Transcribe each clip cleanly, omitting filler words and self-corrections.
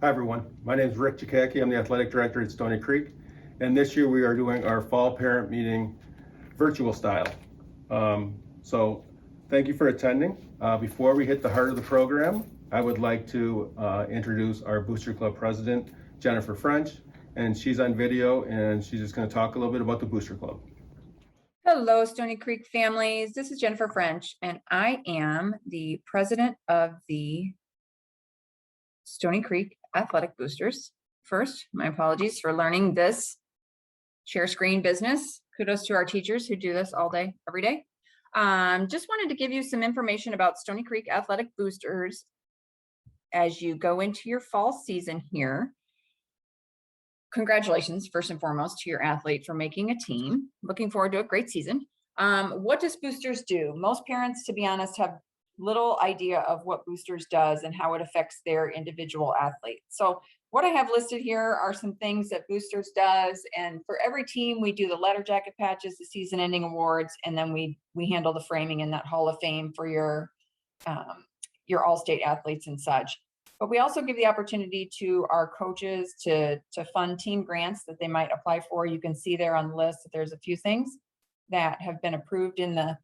Hi everyone, my name is Rick Jakacki. I'm the athletic director at Stoney Creek, and this year we are doing our fall parent meeting virtual style. So thank you for attending. Before we hit the heart of the program, I would like to introduce our Booster Club president, Jennifer French, and she's on video and she's just going to talk a little bit about the Booster Club. Hello, Stoney Creek families. This is Jennifer French, and I am the president of the Stoney Creek Athletic Boosters. First, my apologies for learning this share screen business. Kudos to our teachers who do this all day, every day. Just wanted to give you some information about Stoney Creek Athletic Boosters as you go into your fall season here. Congratulations, first and foremost, to your athlete for making a team. Looking forward to a great season. What does Boosters do? Most parents, to be honest, have little idea of what Boosters does and how it affects their individual athlete. So what I have listed here are some things that Boosters does. And for every team, we do the letter jacket patches, the season ending awards, and then we handle the framing in that Hall of Fame for your all-state athletes and such. But we also give the opportunity to our coaches to fund team grants that they might apply for. You can see there on the list that there's a few things that have been approved in the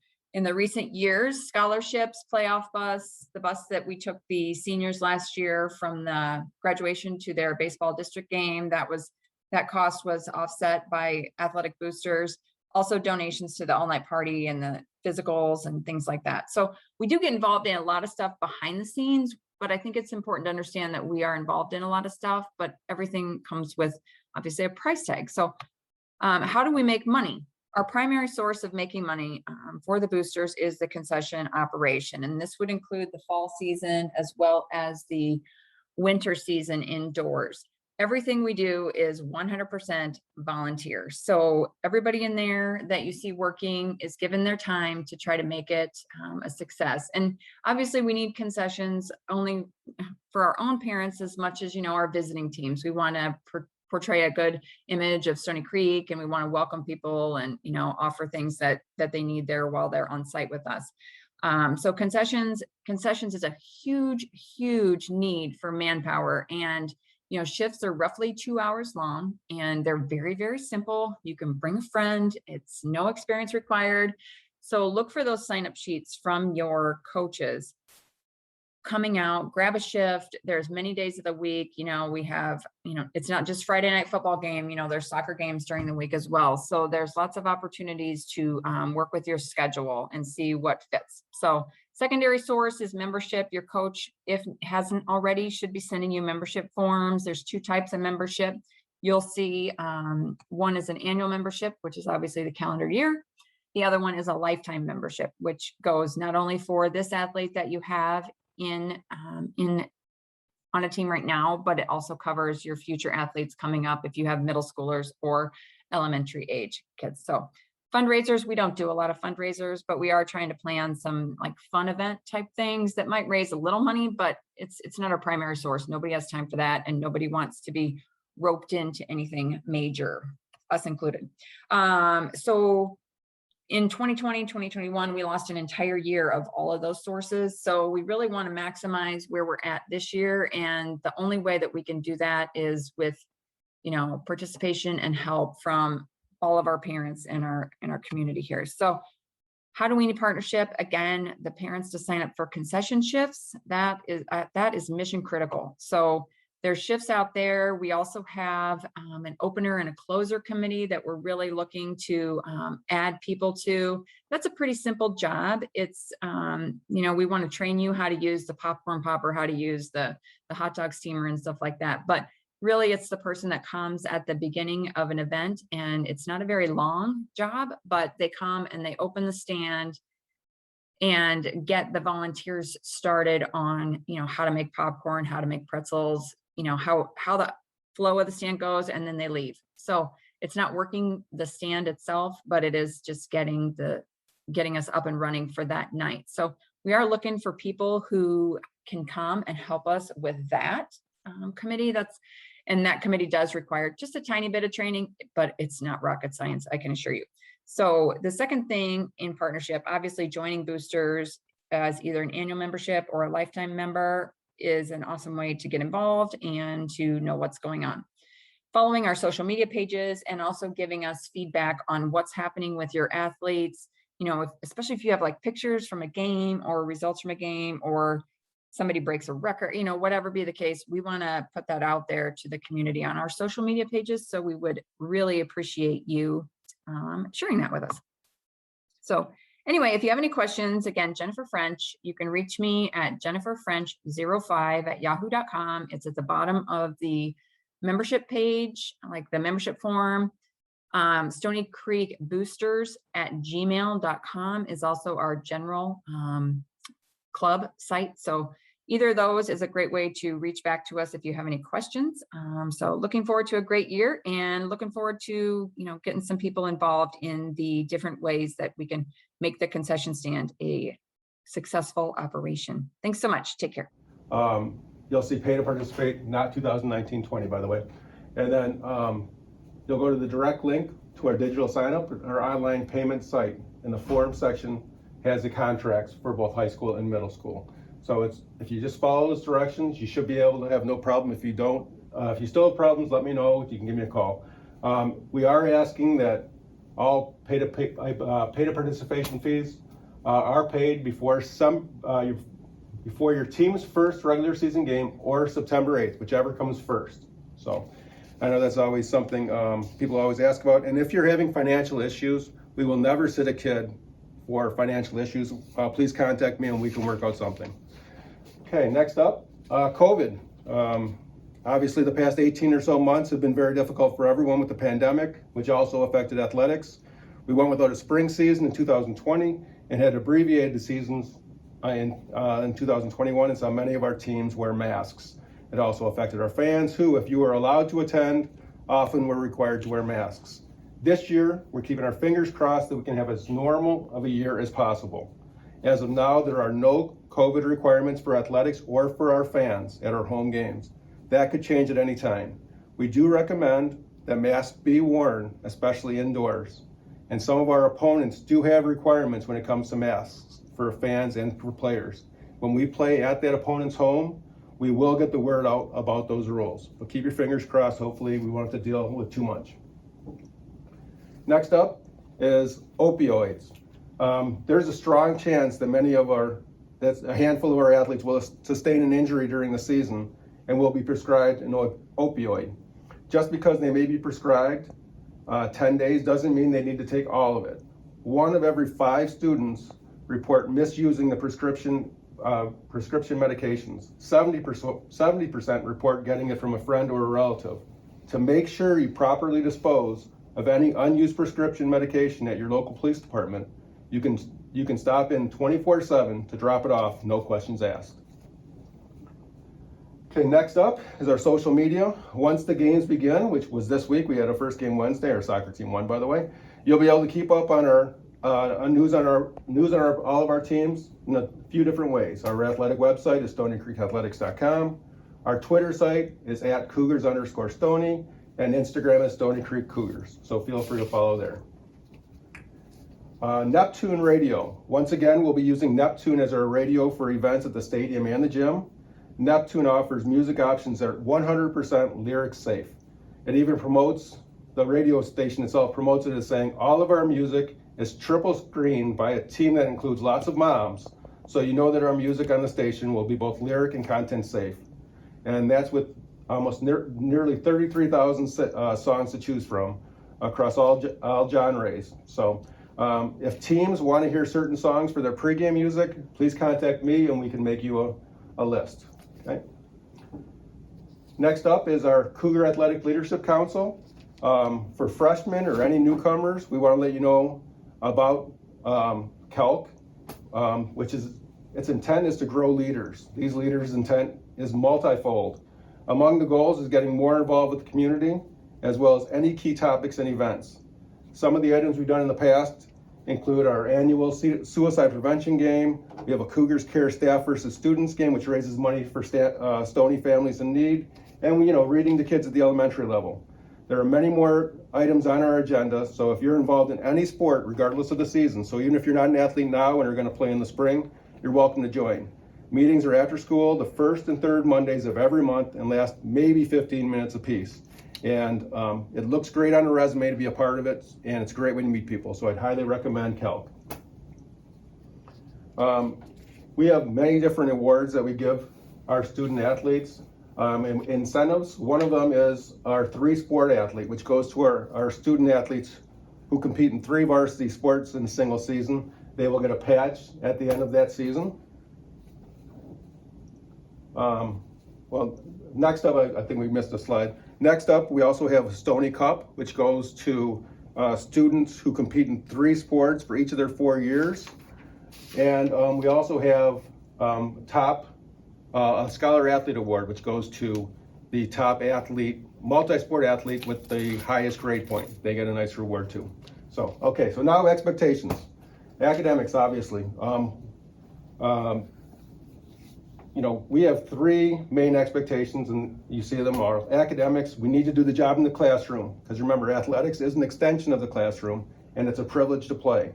recent years: scholarships, playoff bus, the bus that we took the seniors last year from the graduation to their baseball district game. That cost was offset by athletic boosters. Also donations to the all-night party and the physicals and things like that. So we do get involved in a lot of stuff behind the scenes, but I think it's important to understand that we are involved in a lot of stuff, but everything comes with obviously a price tag. So how do we make money? Our primary source of making money for the boosters is the concession operation. And this would include the fall season as well as the winter season indoors. Everything we do is 100% volunteer. So everybody in there that you see working is given their time to try to make it a success. And obviously we need concessions only for our own parents as much as, our visiting teams. We want to portray a good image of Stoney Creek, and we want to welcome people and, offer things that they need there while they're on site with us. So concessions is a huge need for manpower, and shifts are roughly 2 hours long, and they're very, very simple. You can bring a friend. It's no experience required. So look for those sign-up sheets from your coaches coming out. Grab a shift. There's many days of the week. We have, it's not just Friday night football game. There's soccer games during the week as well. So there's lots of opportunities to work with your schedule and see what fits. So secondary source is membership. Your coach, if hasn't already, should be sending you membership forms. There's two types of membership. You'll see one is an annual membership, which is obviously the calendar year. The other one is a lifetime membership, which goes not only for this athlete that you have on a team right now, but it also covers your future athletes coming up if you have middle schoolers or elementary age kids. So fundraisers, we don't do a lot of fundraisers, but we are trying to plan some like fun event type things that might raise a little money, but it's not our primary source. Nobody has time for that, and nobody wants to be roped into anything major, us included. So in 2020, 2021, we lost an entire year of all of those sources. So we really want to maximize where we're at this year. And the only way that we can do that is with, participation and help from all of our parents in our community here. So how do we need partnership? Again, the parents to sign up for concession shifts. That is mission critical. So there's shifts out there. We also have an opener and a closer committee that we're really looking to add people to. That's a pretty simple job. It's, we want to train you how to use the popcorn popper, how to use the hot dog steamer and stuff like that. But really, it's the person that comes at the beginning of an event, and it's not a very long job, but they come and they open the stand and get the volunteers started on, how to make popcorn, how to make pretzels, how the flow of the stand goes, and then they leave. So it's not working the stand itself, but it is just getting us up and running for that night. So we are looking for people who can come and help us with that committee. And that committee does require just a tiny bit of training, but it's not rocket science, I can assure you. So the second thing in partnership, obviously joining boosters as either an annual membership or a lifetime member is an awesome way to get involved and to know what's going on. Following our social media pages and also giving us feedback on what's happening with your athletes, especially if you have like pictures from a game or results from a game, or somebody breaks a record, whatever be the case, we want to put that out there to the community on our social media pages. So we would really appreciate you sharing that with us. So anyway, if you have any questions, again, Jennifer French, you can reach me at jenniferfrench05@yahoo.com. It's at the bottom of the membership page, like the membership form. Stony Creek Boosters at gmail.com is also our general club site. So either of those is a great way to reach back to us if you have any questions. So looking forward to a great year, and looking forward to, getting some people involved in the different ways that we can make the concession stand a successful operation. Thanks so much. Take care. You'll see pay to participate, not 2019-20, by the way. And then you'll go to the direct link to our digital sign up, our online payment site, and the form section has the contracts for both high school and middle school. So if you just follow those directions, you should be able to have no problem. If you don't, if you still have problems, let me know. You can give me a call. We are asking that all pay to participation fees are paid before your team's first regular season game or September 8th, whichever comes first. So I know that's always something people always ask about. And if you're having financial issues, we will never sit a kid for financial issues. Please contact me and we can work out something. Okay, next up, COVID. Obviously the past 18 or so months have been very difficult for everyone with the pandemic, which also affected athletics. We went without a spring season in 2020 and had abbreviated the seasons in 2021, and saw many of our teams wear masks. It also affected our fans who, if you were allowed to attend, often were required to wear masks. This year, we're keeping our fingers crossed that we can have as normal of a year as possible. As of now, there are no COVID requirements for athletics or for our fans at our home games. That could change at any time. We do recommend that masks be worn, especially indoors. And some of our opponents do have requirements when it comes to masks for fans and for players. When we play at that opponent's home, we will get the word out about those rules. But keep your fingers crossed. Hopefully we won't have to deal with too much. Next up is opioids. There's a strong chance that that's a handful of our athletes will sustain an injury during the season and will be prescribed an opioid. Just because they may be prescribed 10 days doesn't mean they need to take all of it. 1 of every 5 students report misusing the prescription medications. 70% report getting it from a friend or a relative. To make sure you properly dispose of any unused prescription medication at your local police department, you can stop in 24/7 to drop it off, no questions asked. Okay, next up is our social media. Once the games begin, which was this week, we had our first game Wednesday. Our soccer team won, by the way. You'll be able to keep up on our news on all of our teams in a few different ways. Our athletic website is StoneyCreekAthletics.com. Our Twitter site is @Cougars_Stoney, and Instagram is Stoney Creek Cougars. So feel free to follow there. Neptune Radio. Once again, we'll be using Neptune as our radio for events at the stadium and the gym. Neptune offers music options that are 100% lyric safe. It even promotes, the radio station itself promotes it as saying all of our music is triple screened by a team that includes lots of moms. So you know that our music on the station will be both lyric and content safe. And that's with almost nearly 33,000 songs to choose from across all genres. So if teams want to hear certain songs for their pregame music, please contact me and we can make you a list. Okay. Next up is our Cougar Athletic Leadership Council. For freshmen or any newcomers, we want to let you know about KELC, which is its intent is to grow leaders. These leaders' intent is multifold. Among the goals is getting more involved with the community, as well as any key topics and events. Some of the items we've done in the past include our annual suicide prevention game. We have a Cougars Care Staff versus Students game, which raises money for Stoney families in need, and reading to kids at the elementary level. There are many more items on our agenda, so if you're involved in any sport, regardless of the season, so even if you're not an athlete now and are going to play in the spring, you're welcome to join. Meetings are after school, the first and third Mondays of every month, and last maybe 15 minutes apiece. And it looks great on a resume to be a part of it, and it's a great way to meet people, so I'd highly recommend Calc. We have many different awards that we give our student athletes. And incentives, one of them is our 3-sport athlete, which goes to our student athletes who compete in 3 varsity sports in a single season. They will get a patch at the end of that season. Well, next up, I think we missed a slide. Next up, we also have a Stoney Cup, which goes to students who compete in 3 sports for each of their 4 years. And we also have a Scholar Athlete Award, which goes to the top athlete, multi-sport athlete with the highest grade point. They get a nice reward too. So, okay, so now expectations. Academics, obviously. You know, we have 3 main expectations, and you see them all. Academics, we need to do the job in the classroom, because remember, athletics is an extension of the classroom, and it's a privilege to play.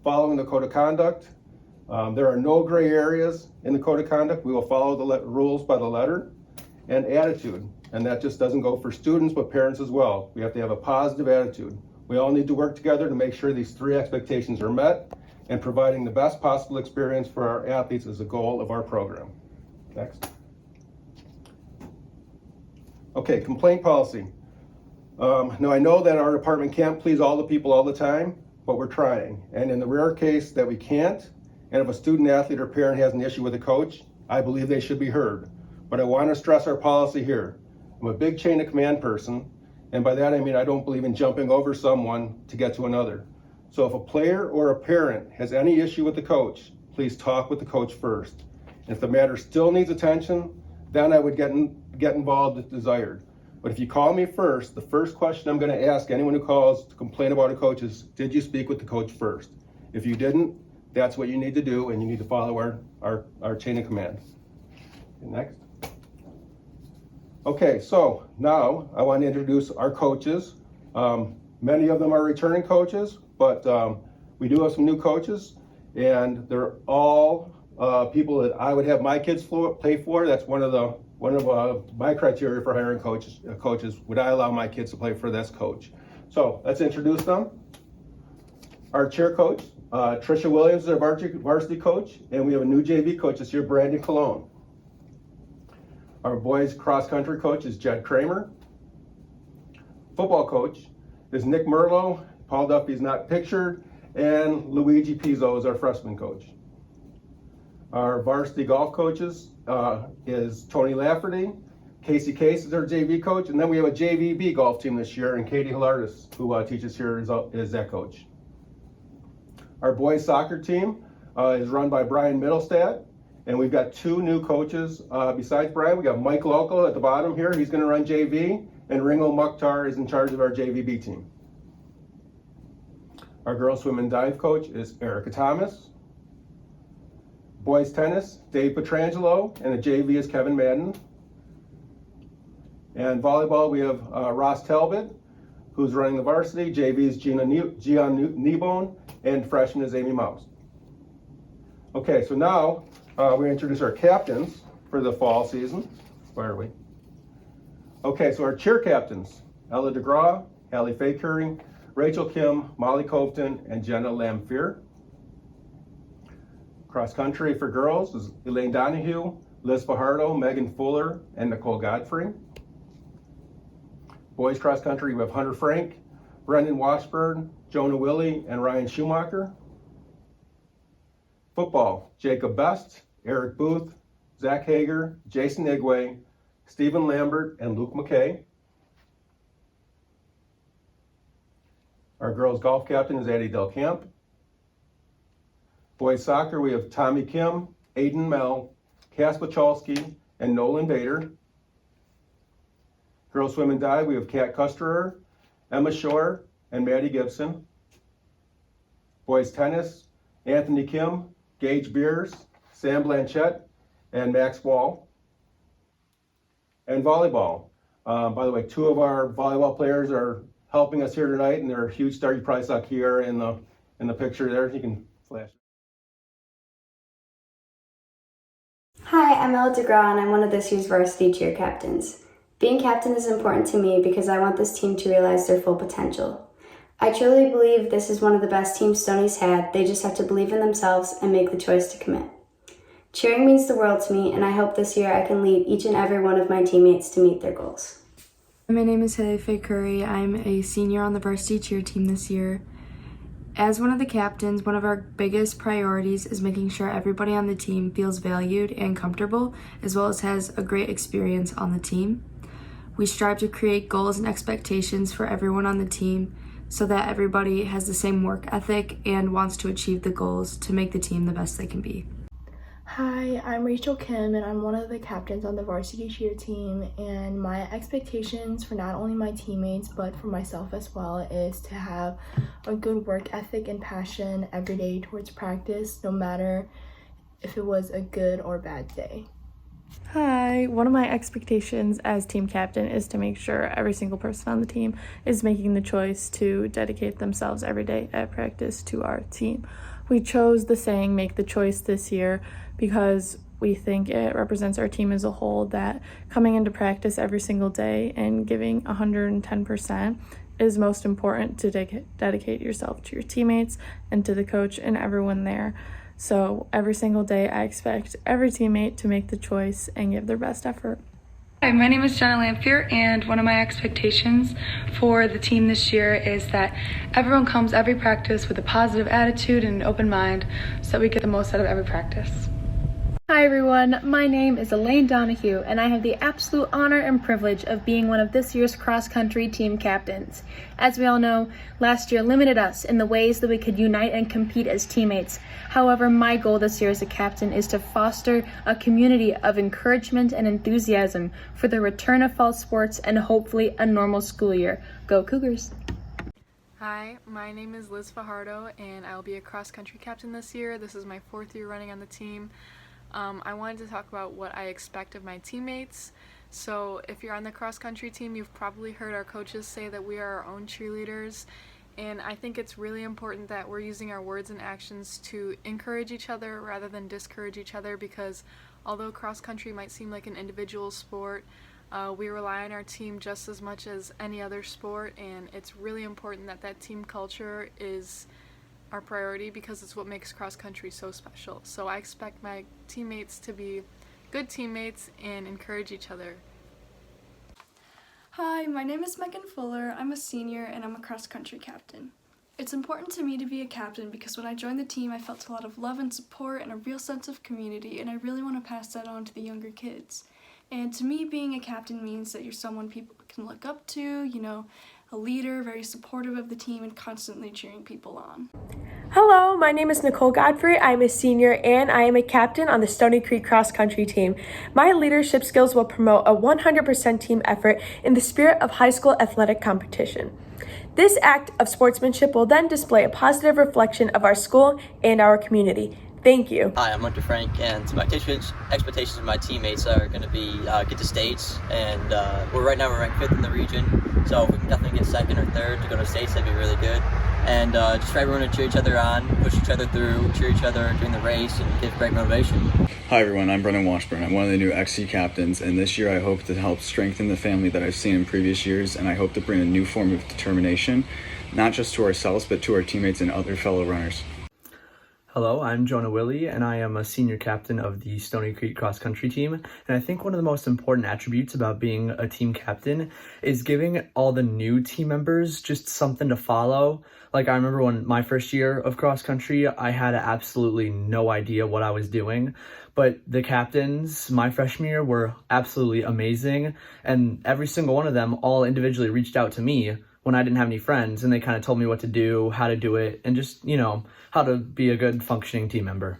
Following the code of conduct, there are no gray areas in the code of conduct. We will follow the rules by the letter. And attitude, and that just doesn't go for students, but parents as well. We have to have a positive attitude. We all need to work together to make sure these 3 expectations are met, and providing the best possible experience for our athletes is the goal of our program. Next. Okay, complaint policy. Now I know that our department can't please all the people all the time, but we're trying. And in the rare case that we can't, and if a student athlete or parent has an issue with a coach, I believe they should be heard. But I want to stress our policy here. I'm a big chain of command person, and by that I mean I don't believe in jumping over someone to get to another. So if a player or a parent has any issue with the coach, please talk with the coach first. And if the matter still needs attention, then I would get involved if desired. But if you call me first, the first question I'm going to ask anyone who calls to complain about a coach is, did you speak with the coach first? If you didn't, that's what you need to do, and you need to follow our chain of command. Okay, next. Okay, so now I want to introduce our coaches. Many of them are returning coaches, but we do have some new coaches, and they're all people that I would have my kids play for. That's one of my criteria for hiring coaches. Would I allow my kids to play for this coach? So let's introduce them. Our cheer coach, Trisha Williams is our varsity coach, and we have a new JV coach this year, Brandon Cologne. Our boys cross country coach is Jed Kramer. Football coach is Nick Merlo. Paul Duffy's not pictured, and Luigi Pizzo is our freshman coach. Our varsity golf coaches is Tony Lafferty. Casey Case is our JV coach, and then we have a JVB golf team this year, and Katie Hilardis, who teaches here, is that coach. Our boys soccer team is run by Brian Middlestad, and we've got 2 new coaches besides Brian. We got Mike Local at the bottom here. He's going to run JV, and Ringo Mukhtar is in charge of our JVB team. Our girls swim and dive coach is Erica Thomas. Boys tennis, Dave Petrangelo, and the JV is Kevin Madden. And volleyball, we have Ross Talbot, who's running the varsity. JV is Gian Kneebone, and freshman is Amy Mouse. Okay, so now we introduce our captains for the fall season. Where are we? Okay, so our cheer captains, Ella DeGraw, Hallie Faye-Curry, Rachel Kim, Molly Copton, and Jenna Lamfier. Cross country for girls is Elaine Donahue, Liz Fajardo, Megan Fuller, and Nicole Godfrey. Boys cross country, we have Hunter Frank, Brendan Washburn, Jonah Willie, and Ryan Schumacher. Football, Jacob Best, Eric Booth, Zach Hager, Jason Igwe, Stephen Lambert, and Luke McKay. Our girls golf captain is Addie Del Camp. Boys soccer, we have Tommy Kim, Aiden Mel, Cass Pachalski, and Nolan Bader. Girls swim and dive, we have Kat Kusterer, Emma Shore, and Maddie Gibson. Boys tennis, Anthony Kim, Gage Beers, Sam Blanchett, and Max Wall. And volleyball. By the way, 2 of our volleyball players are helping us here tonight, and they're a huge star. You probably saw Kiera in the picture there. You can flash. Hi, I'm Ella DeGraw and I'm one of this year's varsity cheer captains. Being captain is important to me because I want this team to realize their full potential. I truly believe this is one of the best teams Stoney's had. They just have to believe in themselves and make the choice to commit. Cheering means the world to me, and I hope this year I can lead each and every one of my teammates to meet their goals. My name is Haley Faye Curry. I'm a senior on the varsity cheer team this year. As one of the captains, one of our biggest priorities is making sure everybody on the team feels valued and comfortable, as well as has a great experience on the team. We strive to create goals and expectations for everyone on the team so that everybody has the same work ethic and wants to achieve the goals to make the team the best they can be. Hi, I'm Rachel Kim and I'm one of the captains on the varsity cheer team, and my expectations for not only my teammates but for myself as well is to have a good work ethic and passion every day towards practice, no matter if it was a good or bad day. Hi, one of my expectations as team captain is to make sure every single person on the team is making the choice to dedicate themselves every day at practice to our team. We chose the saying "make the choice" this year because we think it represents our team as a whole, that coming into practice every single day and giving 110% is most important to dedicate yourself to your teammates and to the coach and everyone there. So every single day I expect every teammate to make the choice and give their best effort. Hi, my name is Jenna Lamphere, and one of my expectations for the team this year is that everyone comes every practice with a positive attitude and an open mind so that we get the most out of every practice. Hi everyone, my name is Elaine Donahue and I have the absolute honor and privilege of being one of this year's cross-country team captains. As we all know, last year limited us in the ways that we could unite and compete as teammates. However, my goal this year as a captain is to foster a community of encouragement and enthusiasm for the return of fall sports and hopefully a normal school year. Go Cougars! Hi, my name is Liz Fajardo and I'll be a cross-country captain this year. This is my 4th year running on the team. I wanted to talk about what I expect of my teammates. So if you're on the cross-country team, you've probably heard our coaches say that we are our own cheerleaders, and I think it's really important that we're using our words and actions to encourage each other rather than discourage each other, because although cross-country might seem like an individual sport, we rely on our team just as much as any other sport, and it's really important that that team culture is our priority because it's what makes cross country so special. So I expect my teammates to be good teammates and encourage each other. Hi, my name is Megan Fuller. I'm a senior and I'm a cross-country captain. It's important to me to be a captain because when I joined the team I felt a lot of love and support and a real sense of community, and I really want to pass that on to the younger kids. And to me, being a captain means that you're someone people can look up to, you know, a leader, very supportive of the team and constantly cheering people on. Hello, my name is Nicole Godfrey. I'm a senior and I am a captain on the Stoney Creek cross country team. My leadership skills will promote a 100% team effort in the spirit of high school athletic competition. This act of sportsmanship will then display a positive reflection of our school and our community. Thank you. Hi, I'm Hunter Frank, and my expectations of my teammates are going to be get to states, and right now we're ranked 5th in the region, so if we can definitely get 2nd or 3rd to go to states, that'd be really good. And just for everyone to cheer each other on, push each other through, cheer each other during the race, and give great motivation. Hi everyone, I'm Brennan Washburn. I'm one of the new XC captains, and this year I hope to help strengthen the family that I've seen in previous years, and I hope to bring a new form of determination, not just to ourselves, but to our teammates and other fellow runners. Hello, I'm Jonah Willie, and I am a senior captain of the Stoney Creek cross country team. And I think one of the most important attributes about being a team captain is giving all the new team members just something to follow. Like, I remember when my first year of cross country, I had absolutely no idea what I was doing. But the captains my freshman year were absolutely amazing. And every single one of them all individually reached out to me when I didn't have any friends, and they kind of told me what to do, how to do it, and just, you know, how to be a good functioning team member.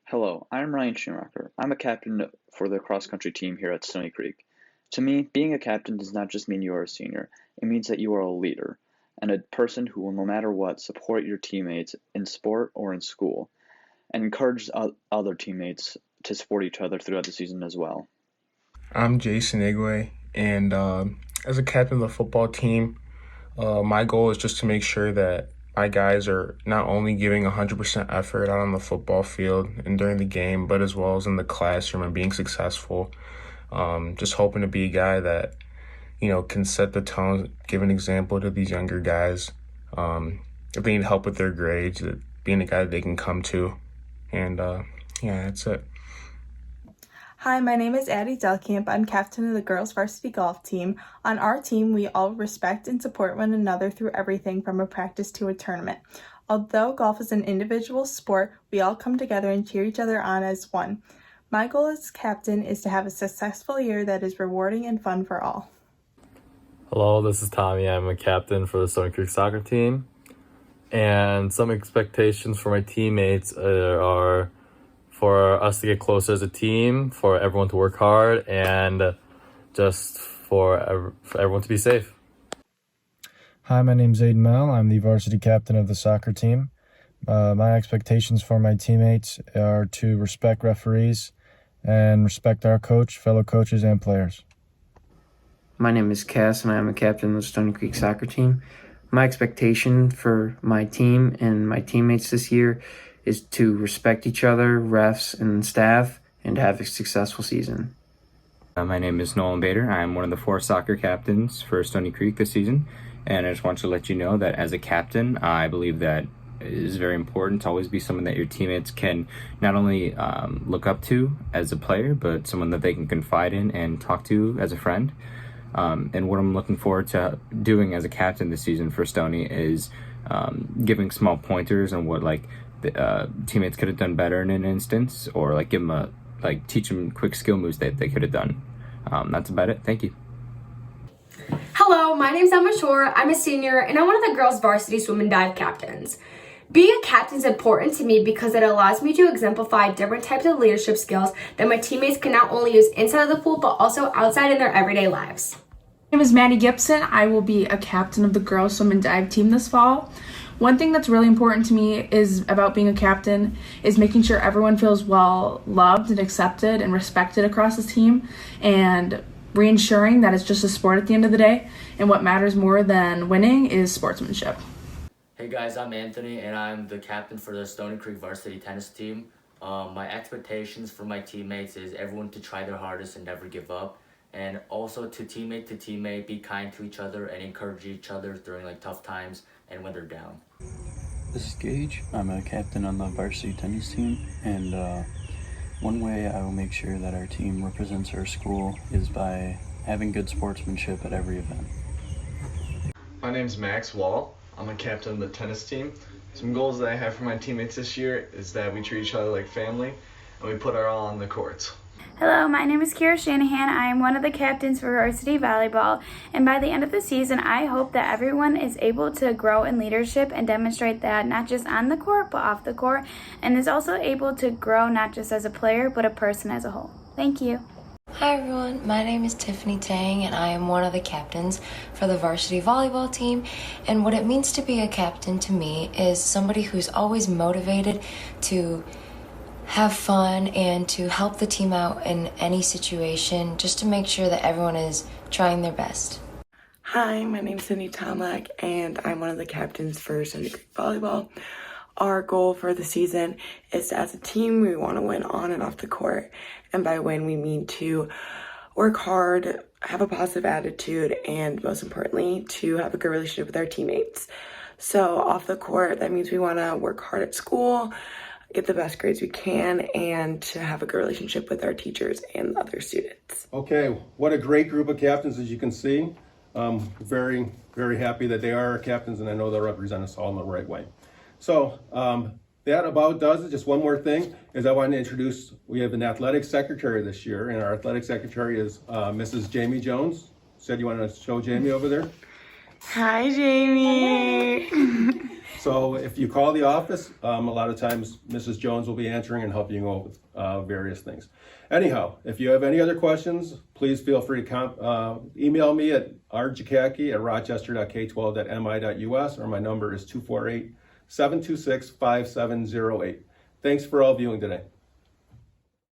Hello, I'm Ryan Schumacher. I'm a captain for the cross-country team here at Stoney Creek. To me, being a captain does not just mean you are a senior. It means that you are a leader and a person who will, no matter what, support your teammates in sport or in school and encourage other teammates to support each other throughout the season as well. I'm Jason Igwe, and as a captain of the football team, my goal is just to make sure that my guys are not only giving 100% effort out on the football field and during the game, but as well as in the classroom and being successful. Just hoping to be a guy that, can set the tone, give an example to these younger guys. If they need help with their grades, being a guy that they can come to. And that's it. Hi, my name is Addie Delkamp. I'm captain of the girls varsity golf team. On our team, we all respect and support one another through everything from a practice to a tournament. Although golf is an individual sport, we all come together and cheer each other on as one. My goal as captain is to have a successful year that is rewarding and fun for all. Hello, this is Tommy. I'm a captain for the Stoney Creek soccer team. And some expectations for my teammates are for us to get closer as a team, for everyone to work hard, and just for everyone to be safe. Hi, my name's Aiden Mel. I'm the varsity captain of the soccer team. My expectations for my teammates are to respect referees and respect our coach, fellow coaches, and players. My name is Cass, and I am a captain of the Stoney Creek soccer team. My expectation for my team and my teammates this year is to respect each other, refs, and staff, and have a successful season. My name is Nolan Bader. I'm one of the 4 soccer captains for Stoney Creek this season, and I just want to let you know that as a captain, I believe that it is very important to always be someone that your teammates can not only look up to as a player, but someone that they can confide in and talk to as a friend. And what I'm looking forward to doing as a captain this season for Stoney is giving small pointers on what the teammates could have done better in an instance, or give them teach them quick skill moves that they could have done. That's about it. Thank you. Hello, my name's Emma Shore. I'm a senior, and I'm one of the girls' varsity swim and dive captains. Being a captain is important to me because it allows me to exemplify different types of leadership skills that my teammates can not only use inside of the pool, but also outside in their everyday lives. My name is Maddie Gibson. I will be a captain of the girls swim and dive team this fall. One thing that's really important to me is about being a captain is making sure everyone feels well loved and accepted and respected across the team, and reinsuring that it's just a sport at the end of the day, and what matters more than winning is sportsmanship. Hey guys, I'm Anthony, and I'm the captain for the Stoney Creek varsity tennis team. My expectations for my teammates is everyone to try their hardest and never give up, and also to teammate, be kind to each other and encourage each other during tough times and when they're down. This is Gage. I'm a captain on the varsity tennis team, and one way I will make sure that our team represents our school is by having good sportsmanship at every event. My name's Max Wall. I'm a captain of the tennis team. Some goals that I have for my teammates this year is that we treat each other like family and we put our all on the courts. Hello, my name is Kiera Shanahan. I am one of the captains for varsity volleyball, and by the end of the season, I hope that everyone is able to grow in leadership and demonstrate that not just on the court, but off the court, and is also able to grow not just as a player, but a person as a whole. Thank you. Hi everyone, my name is Tiffany Tang, and I am one of the captains for the varsity volleyball team. And what it means to be a captain to me is somebody who's always motivated to have fun and to help the team out in any situation, just to make sure that everyone is trying their best. Hi, my name's Cindy Tomlak, and I'm one of the captains for Stoney Creek Volleyball. Our goal for the season is to, as a team, we want to win on and off the court. And by win, we mean to work hard, have a positive attitude, and most importantly, to have a good relationship with our teammates. So off the court, that means we want to work hard at school, get the best grades we can, and to have a good relationship with our teachers and other students. Okay, what a great group of captains, as you can see. Very, very happy that they are our captains, and I know they'll represent us all in the right way. So that about does it. Just one more thing is I want to introduce, we have an athletic secretary this year, and our athletic secretary is Mrs. Jamie Jones. Said you want to show Jamie over there? Hi, Jamie. So if you call the office, a lot of times Mrs. Jones will be answering and helping you out with various things. Anyhow, if you have any other questions, please feel free to email me at rjakacki@rochester.k12.mi.us, or my number is 248-726-5708. Thanks for all viewing today.